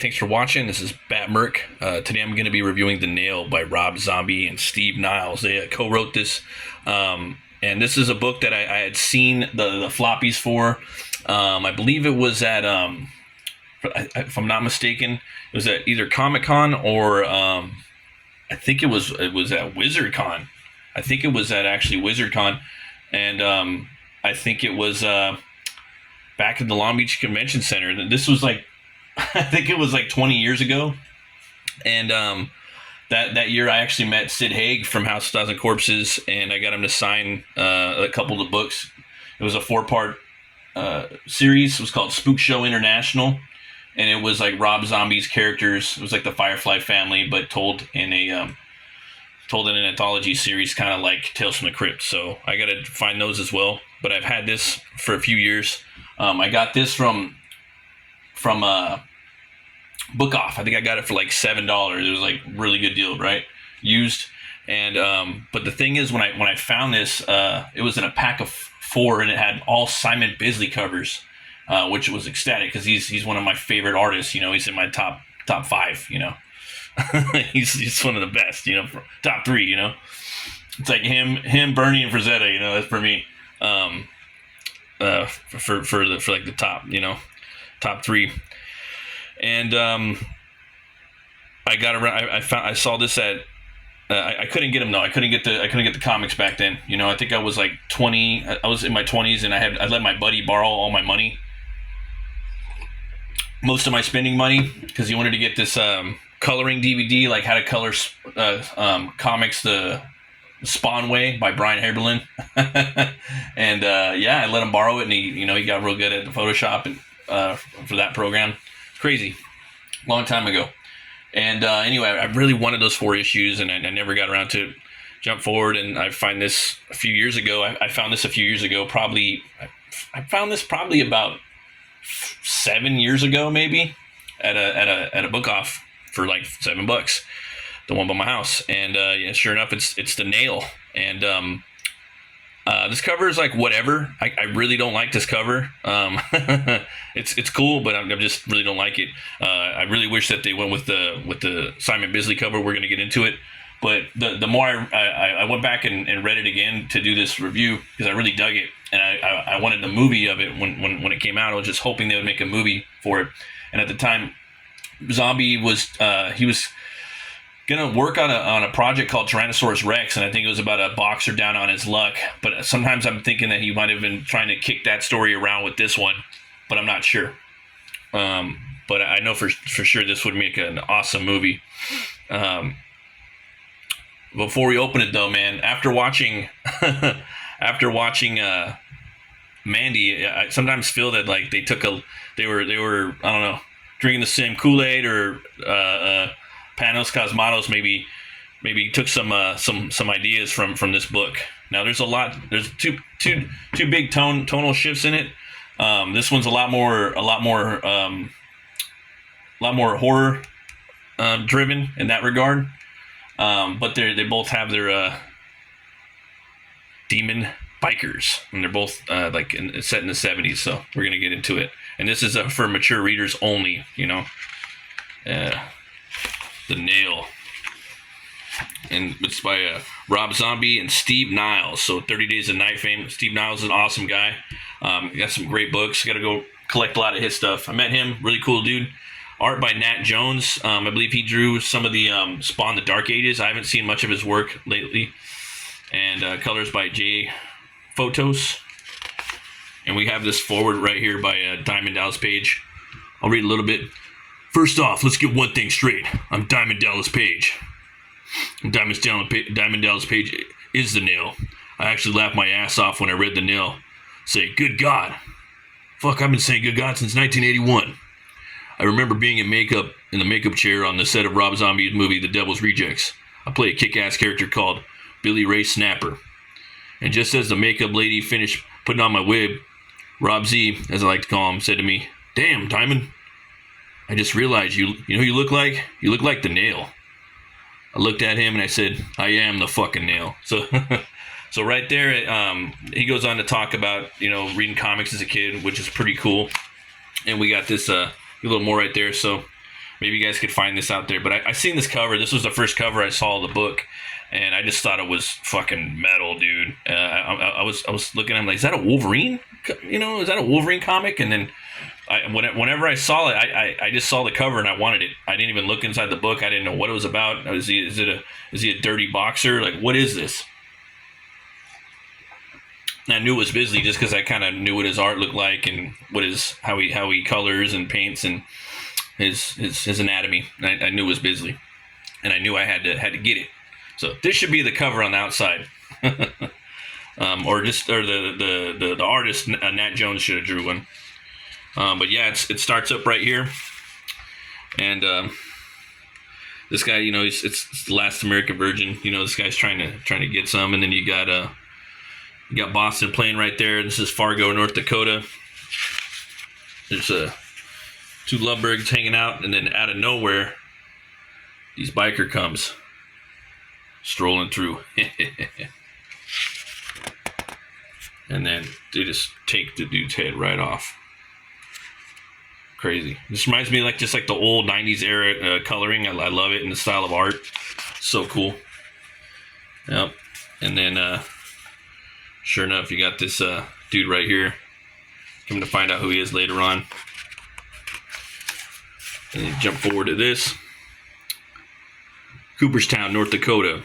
thanks for watching. This is Bat Merc. Today I'm going to be reviewing The Nail by Rob Zombie and Steve Niles. They co-wrote this, and this is a book that I had seen the floppies for. I believe it was at, if I'm not mistaken, it was at either Comic-Con or I think it was at WizardCon. I think it was at actually WizardCon, and I think it was back at the Long Beach Convention Center. This was like, I think it was like 20 years ago. And that year I actually met Sid Haig from House of Thousand Corpses, and I got him to sign a couple of the books. It was a 4-part series. It was called Spook Show International, and it was like Rob Zombie's characters. It was like the Firefly family, but told in an anthology series, kind of like Tales from the Crypt. So I got to find those as well. But I've had this for a few years. I got this from Book Off. I think I got it for like $7. It was like really good deal, right? Used. And but the thing is, when I found this, it was in a pack of 4, and it had all Simon Bisley covers, which was ecstatic because he's one of my favorite artists. You know, he's in my top 5. You know, he's one of the best. You know, top 3. You know, it's like him, Bernie, and Frazetta. You know, that's for me. For like the top. You know, top 3. And I got around. I saw this at. I couldn't get them though. I couldn't get the comics back then. You know, I think I was like 20. I was in my 20s, and I let my buddy borrow all my money, most of my spending money, because he wanted to get this coloring DVD, like how to color comics the Spawn Way by Brian Heberlin. And yeah, I let him borrow it, and he got real good at the Photoshop and for that program. Crazy, long time ago. And anyway, I really wanted those 4 issues, and I never got around to jump forward. And I find this a few years ago. I found this a few years ago. I found this probably about 7 years ago, maybe, at a Book Off for like $7. The one by my house, and yeah, sure enough, it's The Nail. And this cover is like whatever. I really don't like this cover. It's cool, but I just really don't like it. I really wish that they went with the Simon Bisley cover. We're gonna get into it, but the more I went back and read it again to do this review, because I really dug it, and I wanted the movie of it when it came out. I was just hoping they would make a movie for it. And at the time, Zombie was gonna work on a project called Tyrannosaurus Rex, and I think it was about a boxer down on his luck. But sometimes I'm thinking that he might have been trying to kick that story around with this one, but I'm not sure. But I know for sure this would make an awesome movie. Before we open it though, man, after watching Mandy, I sometimes feel that like they were I don't know, drinking the same Kool-Aid, or Panos Cosmatos maybe took some ideas from this book. Now there's two big tonal shifts in it. This one's a lot more horror driven in that regard. But they both have their demon bikers, and they're both set in the 70s. So we're gonna get into it. And this is for mature readers only. You know. The Nail, and it's by Rob Zombie and Steve Niles. So 30 Days of Night fame. Steve Niles is an awesome guy. He got some great books. Got to go collect a lot of his stuff. I met him. Really cool dude. Art by Nat Jones. I believe he drew some of the Spawn the Dark Ages. I haven't seen much of his work lately. And colors by J. Photos. And we have this forward right here by Diamond Dallas Page. I'll read a little bit. First off, let's get one thing straight. I'm Diamond Dallas Page. And Diamond Dallas Page is The Nail. I actually laughed my ass off when I read The Nail. Say, good God. Fuck, I've been saying good God since 1981. I remember being in the makeup chair on the set of Rob Zombie's movie, The Devil's Rejects. I play a kick-ass character called Billy Ray Snapper. And just as the makeup lady finished putting on my wig, Rob Z, as I like to call him, said to me, "Damn, Diamond. I just realized you know who you look like? You look like The Nail." I looked at him and I said, "I am the fucking Nail." So right there, he goes on to talk about, reading comics as a kid, which is pretty cool. And we got this a little more right there. So Maybe you guys could find this out there. But I seen this cover. This was the first cover I saw of the book, and I just thought it was fucking metal, dude. I was looking at him like, is that a Wolverine? You know, is that a Wolverine comic? And then whenever I saw it, I just saw the cover and I wanted it. I didn't even look inside the book. I didn't know what it was about. Is he a dirty boxer? Like, what is this? And I knew it was Bisley just because I kind of knew what his art looked like and how he colors and paints and his anatomy. And I knew it was Bisley, and I knew I had to get it. So this should be the cover on the outside, or the artist Nat Jones should have drew one. But yeah, it starts up right here, and this guy, you know, it's the last American Virgin. You know, this guy's trying to get some, and then you got Boston playing right there. This is Fargo, North Dakota. There's two lovebirds hanging out, and then out of nowhere, these biker comes strolling through, and then they just take the dude's head right off. Crazy. This reminds me just like the old 90s era coloring. I love it in the style of art. So cool. Yep. And then sure enough, you got this dude right here. Coming to find out who he is later on. And then jump forward to this. Cooperstown, North Dakota.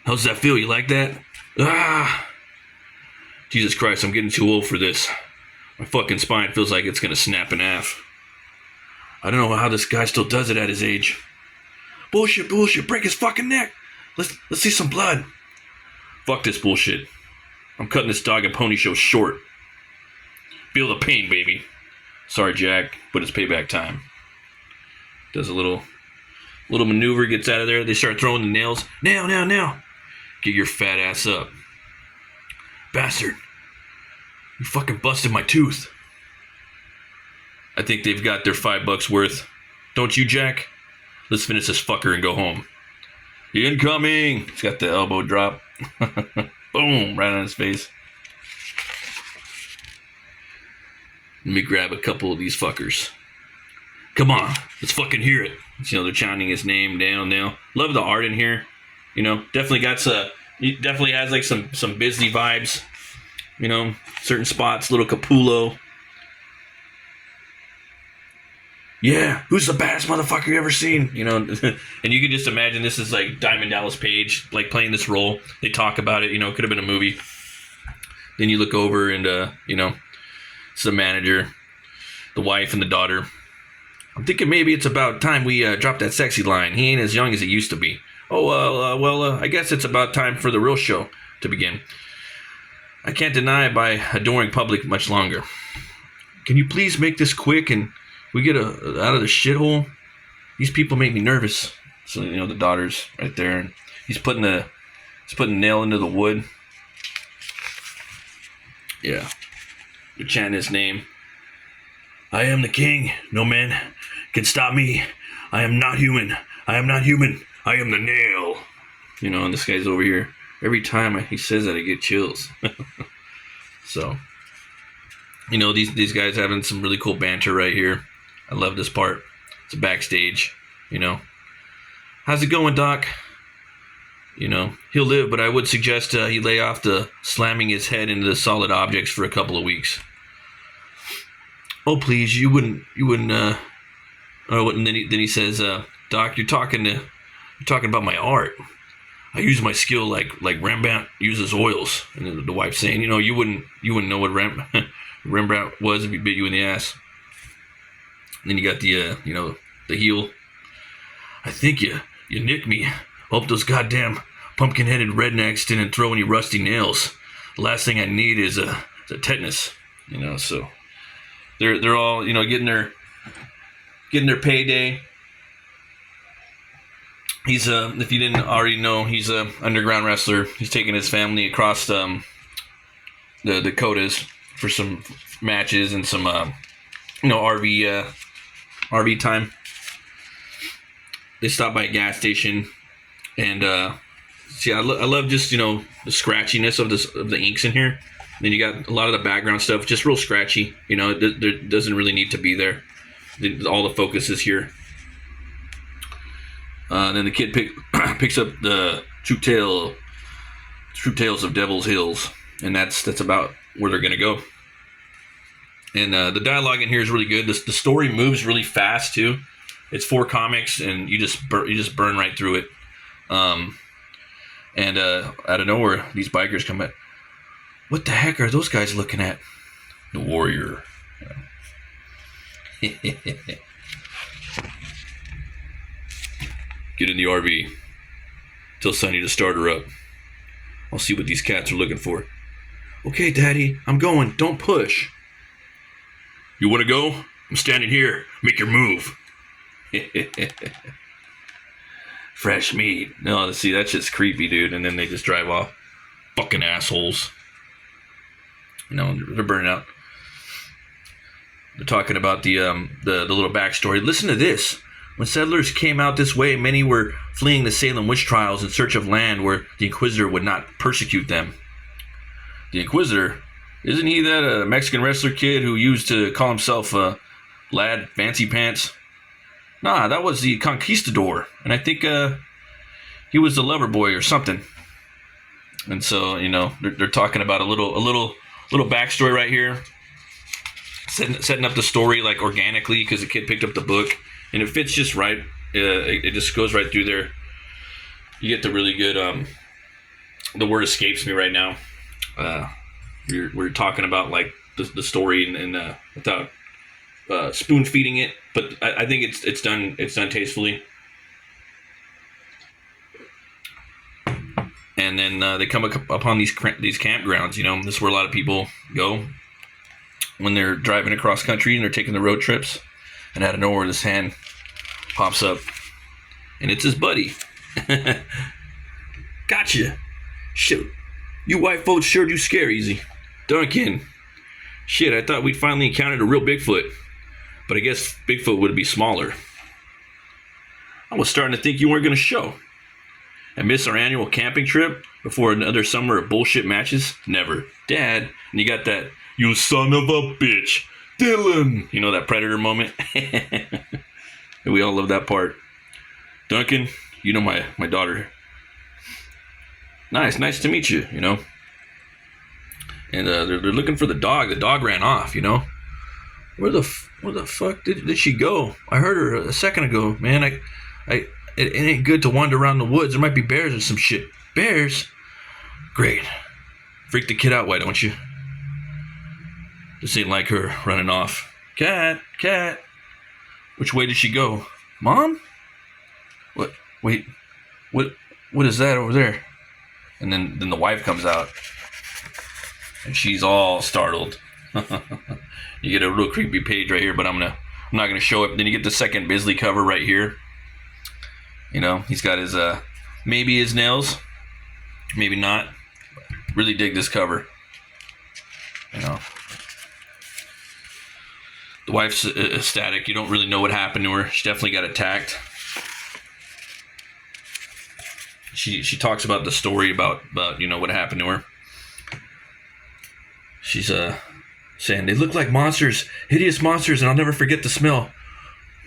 How's that feel? You like that? Ah! Jesus Christ, I'm getting too old for this. My fucking spine feels like it's gonna snap in half. I don't know how this guy still does it at his age. Bullshit, break his fucking neck. Let's see some blood. Fuck this bullshit. I'm cutting this dog and pony show short. Feel the pain, baby. Sorry, Jack, but it's payback time. Does a little maneuver, gets out of there. They start throwing the nails. Now. Get your fat ass up. Bastard. You fucking busted my tooth. I think they've got their $5 worth. Don't you, Jack? Let's finish this fucker and go home. Incoming! He's got the elbow drop. Boom! Right on his face. Let me grab a couple of these fuckers. Come on, let's fucking hear it. You know, they're chanting his name down now. Love the art in here. You know, definitely has like some Bisley vibes. You know, certain spots, little Capullo. Yeah, who's the baddest motherfucker you ever seen? You know, and you can just imagine this is like Diamond Dallas Page, like playing this role. They talk about it, you know, it could have been a movie. Then you look over and, you know, it's the manager, the wife, and the daughter. I'm thinking maybe it's about time we drop that sexy line. He ain't as young as he used to be. Oh, well, I guess it's about time for the real show to begin. I can't deny it by adoring public much longer. Can you please make this quick and we get out of the shithole? These people make me nervous. So, you know, the daughter's right there, and he's putting a nail into the wood. Yeah. They're chanting his name. I am the king. No man can stop me. I am not human. I am not human. I am the nail. You know, and this guy's over here. Every time he says that, I get chills. So, you know, these guys having some really cool banter right here. I love this part. It's a backstage, you know. How's it going, Doc? You know, he'll live, but I would suggest he lay off the slamming his head into the solid objects for a couple of weeks. Oh, please, you wouldn't. Oh, and then he says, Doc, you're talking about my art. I use my skill like Rembrandt uses oils. And then the wife's saying, you know, you wouldn't know what Rembrandt was if he bit you in the ass. And then you got the you know, the heel. I think you nicked me. Hope those goddamn pumpkin-headed rednecks didn't throw any rusty nails. The last thing I need is a tetanus. You know, so they're all, you know, getting their payday. He's if you didn't already know, he's a underground wrestler. He's taking his family across the Dakotas for some matches and some you know, RV time. They stop by a gas station, and see, I love just, you know, the scratchiness of the inks in here. Then you got a lot of the background stuff, just real scratchy. You know, it doesn't really need to be there. All the focus is here. Then the kid picks up the True Tales of Devil's Hills, and that's about where they're gonna go. And the dialogue in here is really good. The story moves really fast too. It's 4 comics, and you just burn right through it. And out of nowhere, these bikers come at. What the heck are those guys looking at? The Warrior. Get in the RV. Tell Sonny to start her up. I'll see what these cats are looking for. Okay, Daddy, I'm going. Don't push. You want to go? I'm standing here. Make your move. Fresh meat. No, see, that shit's creepy, dude. And then they just drive off. Fucking assholes. You know, they're burning out. They're talking about the little backstory. Listen to this. When settlers came out this way, many were fleeing the Salem witch trials in search of land where the Inquisitor would not persecute them. The Inquisitor? Isn't he that Mexican wrestler kid who used to call himself Lad Fancy Pants? Nah, that was the Conquistador. And I think he was the lover boy or something. And so, you know, they're talking about a little backstory right here. Setting up the story like organically because the kid picked up the book. And it fits just right. It just goes right through there. You get the really good. The word escapes me right now. We're talking about like the story and without spoon feeding it, but I think it's done tastefully. And then they come upon these campgrounds. You know, this is where a lot of people go when they're driving across country and they're taking the road trips. And out of nowhere, this hand pops up. And it's his buddy. Gotcha. Shit. You white folks sure do scare easy. Duncan. Shit, I thought we'd finally encountered a real Bigfoot. But I guess Bigfoot would be smaller. I was starting to think you weren't going to show. And miss our annual camping trip before another summer of bullshit matches? Never. Dad. And you got that, you son of a bitch. Dylan, you know, that Predator moment. We all love that part. Duncan, you know my daughter. Nice to meet you. You know, and they're looking for the dog. The dog ran off. You know, where the fuck did she go? I heard her a second ago, man. It ain't good to wander around the woods. There might be bears or some shit. Bears? Great. Freak the kid out, why don't you? This ain't like her running off. Cat. Which way did she go? Mom? What? Wait. What is that over there? And then the wife comes out. And she's all startled. You get a real creepy page right here, but I'm not gonna show it. Then you get the second Bisley cover right here. You know, he's got his maybe his nails, maybe not. Really dig this cover. You know. The wife's ecstatic. You don't really know what happened to her. She definitely got attacked. She talks about the story about you know what happened to her. She's saying they look like monsters, hideous monsters, and I'll never forget the smell.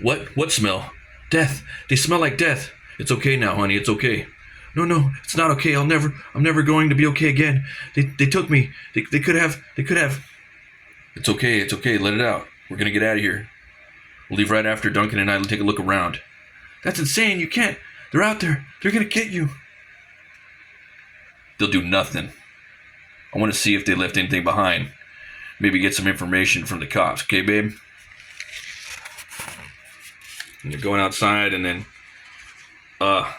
What smell? Death. They smell like death. It's okay now, honey. It's okay. No, it's not okay. I'm never going to be okay again. They took me. They could have. It's okay. Let it out. We're going to get out of here. We'll leave right after Duncan and I take a look around. That's insane. You can't. They're out there. They're going to get you. They'll do nothing. I want to see if they left anything behind. Maybe get some information from the cops. Okay, babe? And they're going outside and then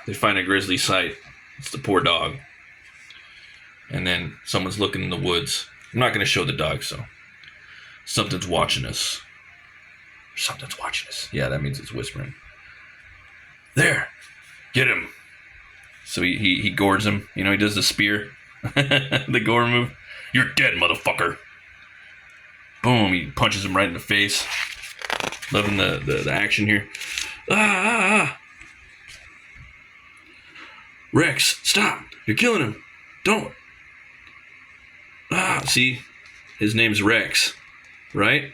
they find a grisly sight. It's the poor dog. And then someone's looking in the woods. I'm not going to show the dog, so... Something's watching us. Something's watching us. Yeah, that means it's whispering. There. Get him. So he gores him. You know, he does the spear. The gore move. You're dead, motherfucker. Boom. He punches him right in the face. Loving the action here. Ah. Rex, stop. You're killing him. Don't. See, his name's Rex, right?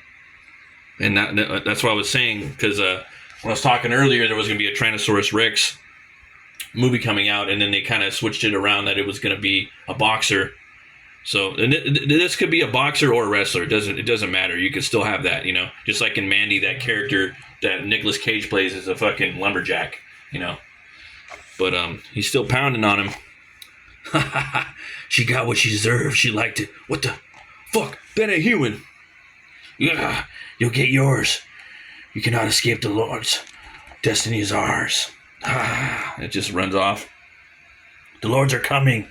And that's what I was saying, because when I was talking earlier, there was going to be a Tyrannosaurus Rex movie coming out, and then they kind of switched it around that it was going to be a boxer. So and this could be a boxer or a wrestler. It doesn't matter. You could still have that, just like in Mandy, that character that Nicolas Cage plays is a fucking lumberjack, But he's still pounding on him. She got what she deserved. She liked it. What the fuck? That ain't human. Yeah, you'll get yours. You cannot escape the Lord's. Destiny is ours. It just runs off. The Lords are coming.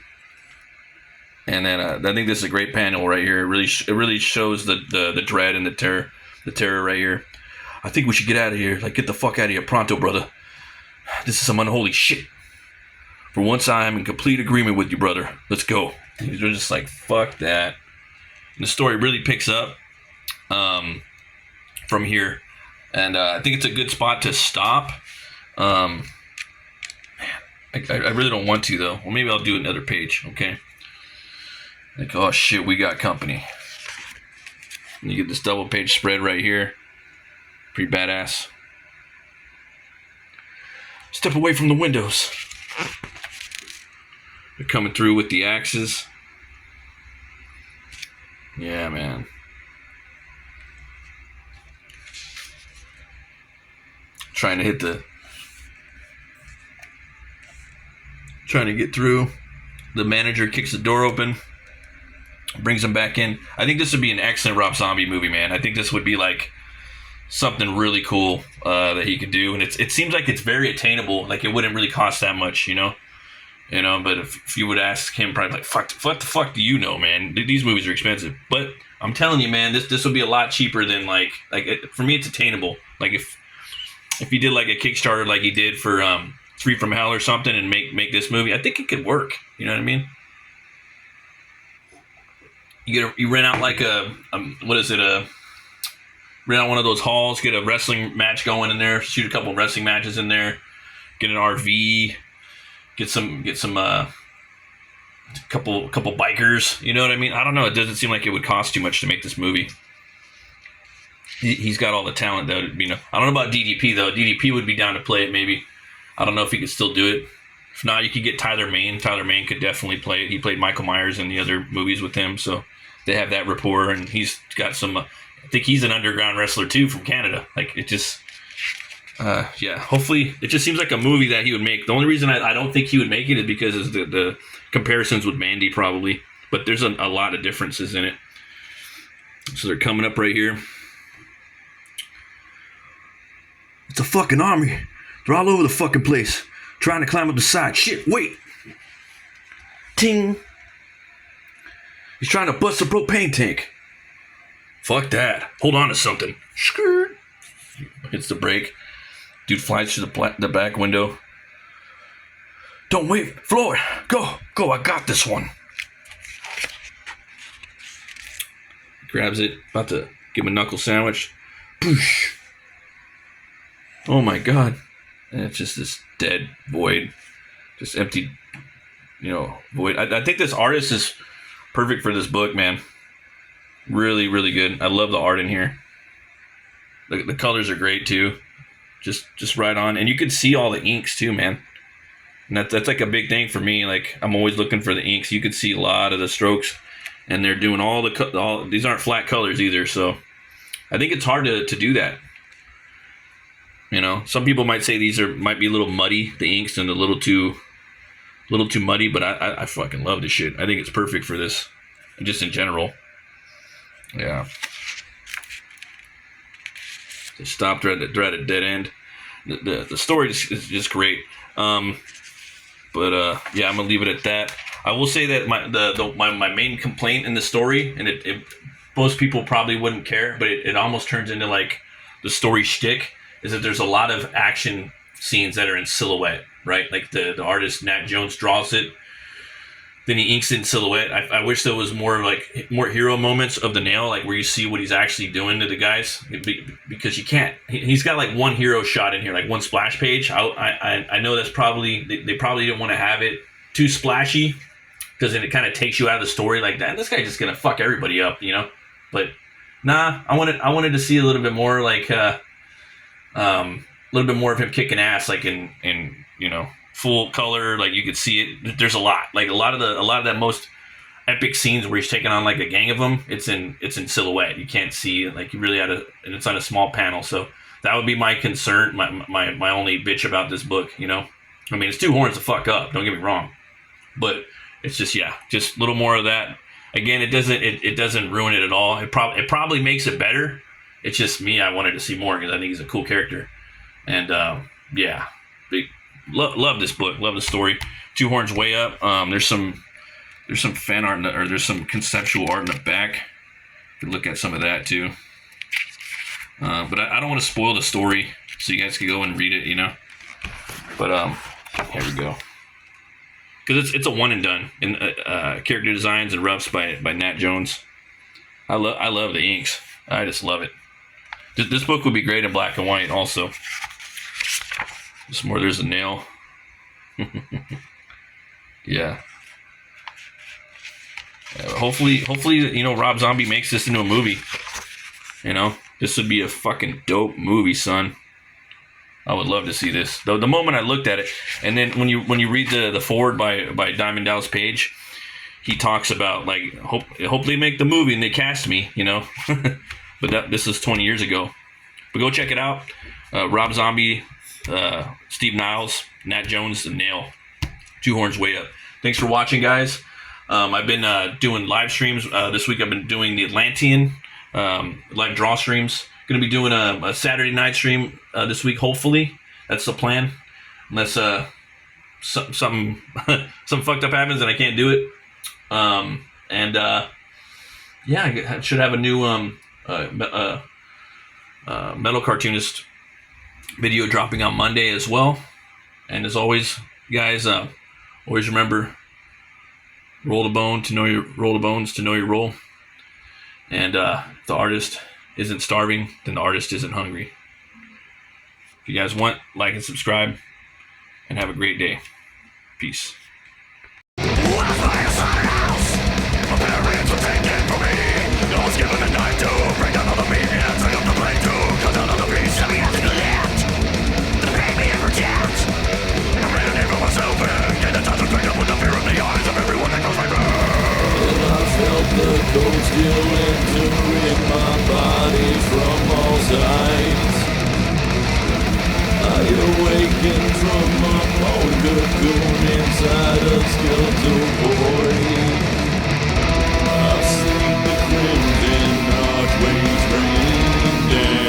And then I think this is a great panel right here. It really shows the dread and the terror right here. I think we should get out of here. Like, get the fuck out of here pronto, brother. This is some unholy shit. For once, I am in complete agreement with you, brother. Let's go. They're just like, fuck that. And the story really picks up from here. And I think it's a good spot to stop. Man, I really don't want to, though. Well, maybe I'll do another page, okay? Like, oh, shit, we got company. And you get this double page spread right here. Pretty badass. Step away from the windows. They're coming through with the axes. Yeah, man. Trying to get through. The manager kicks the door open. Brings him back in. I think this would be an excellent Rob Zombie movie, man. I think this would be like something really cool that he could do, and it seems like it's very attainable. Like, it wouldn't really cost that much, But if you would ask him, probably like, what the fuck do you know, man? These movies are expensive, but I'm telling you, man, this would be a lot cheaper than for me, it's attainable. Like if he did like a Kickstarter, like he did for Three from Hell or something, and make this movie, I think it could work. You know what I mean? You rent out like rent out one of those halls, get a wrestling match going in there, shoot a couple wrestling matches in there, get an RV, get some couple bikers. You know what I mean? I don't know. It doesn't seem like it would cost too much to make this movie. He's got all the talent, though. I don't know about DDP though. DDP would be down to play it, maybe. I don't know if he could still do it. If not, you could get Tyler Mane. Tyler Mane could definitely play it. He played Michael Myers in the other movies with him, so they have that rapport. And he's got some. I think he's an underground wrestler too from Canada. Like, it just, yeah. Hopefully, it just seems like a movie that he would make. The only reason I don't think he would make it is because of the comparisons with Mandy, probably. But there's a lot of differences in it. So they're coming up right here. It's a fucking army. They're all over the fucking place, trying to climb up the side. Shit, wait. Ting. He's trying to bust a propane tank. Fuck that. Hold on to something. Skirt. Hits the brake. Dude flies through the back window. Don't wait. Floyd, go. I got this one. Grabs it. About to give him a knuckle sandwich. Poosh. Oh my god. And it's just this dead void. Just empty, void. I think this artist is perfect for this book, man. Really, really good. I love the art in here. The colors are great too. Just right on. And you can see all the inks too, man. And that's like a big thing for me. Like, I'm always looking for the inks. You can see a lot of the strokes. And they're doing all these aren't flat colors either. So I think it's hard to do that. Some people might say these might be a little muddy, the inks, and a little too muddy, but I fucking love this shit. I think it's perfect for this, and just in general. Yeah. They stopped at a dead end. The story is just great. Yeah, I'm gonna leave it at that. I will say that my main complaint in the story, and it most people probably wouldn't care, but it almost turns into like the story shtick, is that there's a lot of action scenes that are in silhouette, right? Like the artist Nat Jones draws it, then he inks it in silhouette. I wish there was more hero moments of the nail, like where you see what he's actually doing to the guys, because you can't. He's got like one hero shot in here, like one splash page. I know that's probably they probably didn't want to have it too splashy, because then it kind of takes you out of the story. Like that, this guy's just gonna fuck everybody up, you know. But nah, I wanted to see a little bit more, like a little bit more of him kicking ass, like in you know, full color, like you could see it. There's a lot of that most epic scenes where he's taking on like a gang of them. It's in silhouette. You can't see it. Like you really had to, and it's on a small panel. So that would be my concern, my only bitch about this book. You know, I mean, it's two horns to fuck up. Don't get me wrong, but it's just just a little more of that. Again, it doesn't ruin it at all. It probably makes it better. It's just me. I wanted to see more because I think he's a cool character, and love this book. Love the story. Two Horns Way Up. There's some fan art or there's some conceptual art in the back. You can look at some of that too. But I don't want to spoil the story, so you guys can go and read it, you know. But here we go. Because it's a one and done in character designs and roughs by Nat Jones. I love the inks. I just love it. This book would be great in black and white also. Just more. There's a nail. Yeah. Hopefully, you know, Rob Zombie makes this into a movie. You know, this would be a fucking dope movie, son. I would love to see this. The moment I looked at it, and then when you read the foreword by Diamond Dallas Page, he talks about like hope they make the movie and they cast me, you know. But this is 20 years ago. But go check it out. Rob Zombie, Steve Niles, Nat Jones, and Nail. Two Horns Way Up. Thanks for watching, guys. I've been doing live streams this week. I've been doing the Atlantean live draw streams. Going to be doing a Saturday night stream this week. Hopefully, that's the plan. Unless something fucked up happens and I can't do it. I should have a new metal cartoonist video dropping on Monday as well. And as always, guys, always remember, roll the bones to know your role. And if the artist isn't starving, then the artist isn't hungry. If you guys want, like and subscribe, and have a great day. Peace. The cold still entering my body from all sides. I awaken from my own cocoon inside a skeletal void. I've seen the crimson archways rain down.